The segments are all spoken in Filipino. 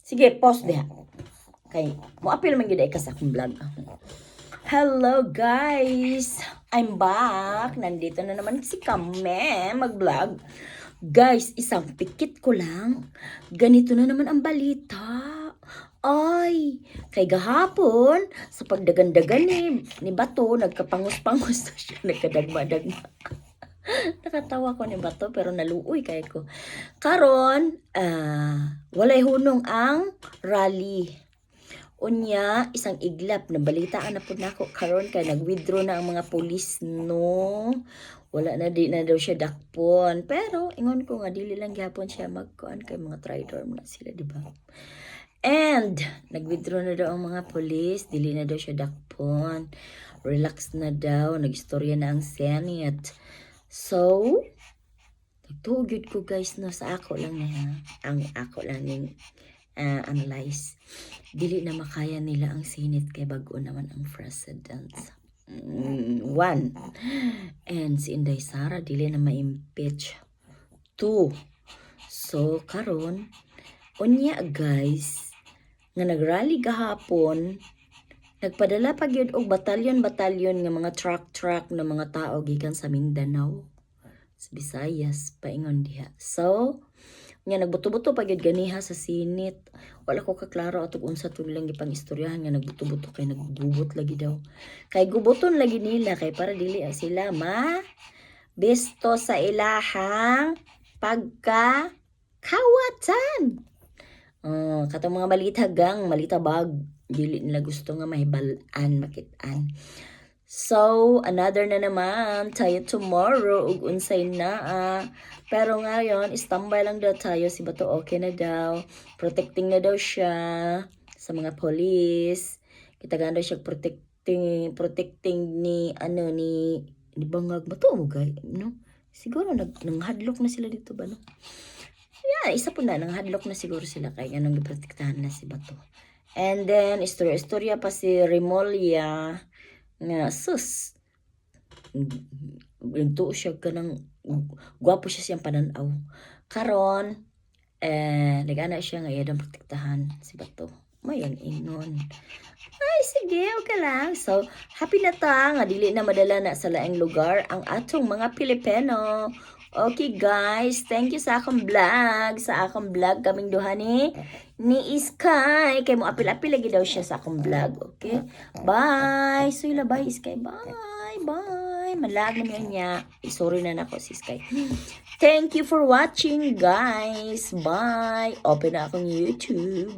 Sige, pause diha. Kay mo apil man gyud ka sa akong vlog. Hello guys, I'm back. Nandito na naman si Kame mag-vlog. Guys, isang pikit ko lang. Ganito na naman ang balita. Ay, kay gahapon, sa pagdagan-dagan ni Bato, nagkapangus-pangus na siya, nagkadagma-dagma. Nakatawa ko ni Bato, pero naluoy kay ko. Karon, walay hunong ang rally. Unya, isang iglap na balitaan na po nako karon kay nag-withdraw na ang mga pulis, no. Wala na, di na daw siya dakpon. Pero ingon ko nga dili lang gyapon siya magkuan kay mga traitor na sila, di ba? And nag-withdraw na daw ang mga pulis, dili na daw siya dakpon. Relax na daw, nag-istorya na ang Senate. So, nagtugyod ko guys, no, sa ako lang na ha. Ang ako lang yung analyze. Dili na makaya nila ang Senate kay bago naman ang president. One. And si Inday Sara dili na ma-impeach. Two. So, karon unya guys, nga nagrally gahapon, nagpadala pa gyud og batalyon nga mga truck na mga tao gikan sa Mindanao, sa Visayas, paingon diha. So, nga nagbuto-buto pa gyud ganiha sa Senate. Wala ko kaklaro atog unsa to nilang gipang istoryahan nga nagbuto-buto kay nagbubot lagi daw. Kay gubuton lagi nila kay para dili sila besto sa ilahang pagkakawatan. Katong mga malita bag, dili nila gusto nga mahibalan, makitaan. So, another na naman tayo tomorrow ug unsay na. Pero ngayon, standby lang daw tayo. Si Bato okay na daw. Protecting na daw siya sa mga police. Kitagaan daw siya protecting ni Bangag Bato mo guys, no? Siguro nanghadlok na sila dito ba, no? Yeah, isa po na, nanghadlok na siguro sila kay anong giprotektahan na si Bato. And then, istorya pa si Remolia nga sus. Ito siya kanang gwapo siya siyang pananaw. Karon, nag-ana siya nga iyadang protektahan si Bato. Mayang ingon. Ay, sige, okay lang. So, happy na ta nga dili na madala na sa laing lugar ang atong mga Pilipino. Okay guys, thank you sa akong vlog. Sa akong vlog kaming duha ni Sky. Kay mo apil-apil lagi daw siya sa akong vlog. Okay? Bye. Suyla bye Sky. Bye. Bye. Malag na niya. Sorry na nako si Sky. Thank you for watching guys. Bye. Open na akong YouTube.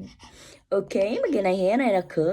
Okay, maganahin na ako.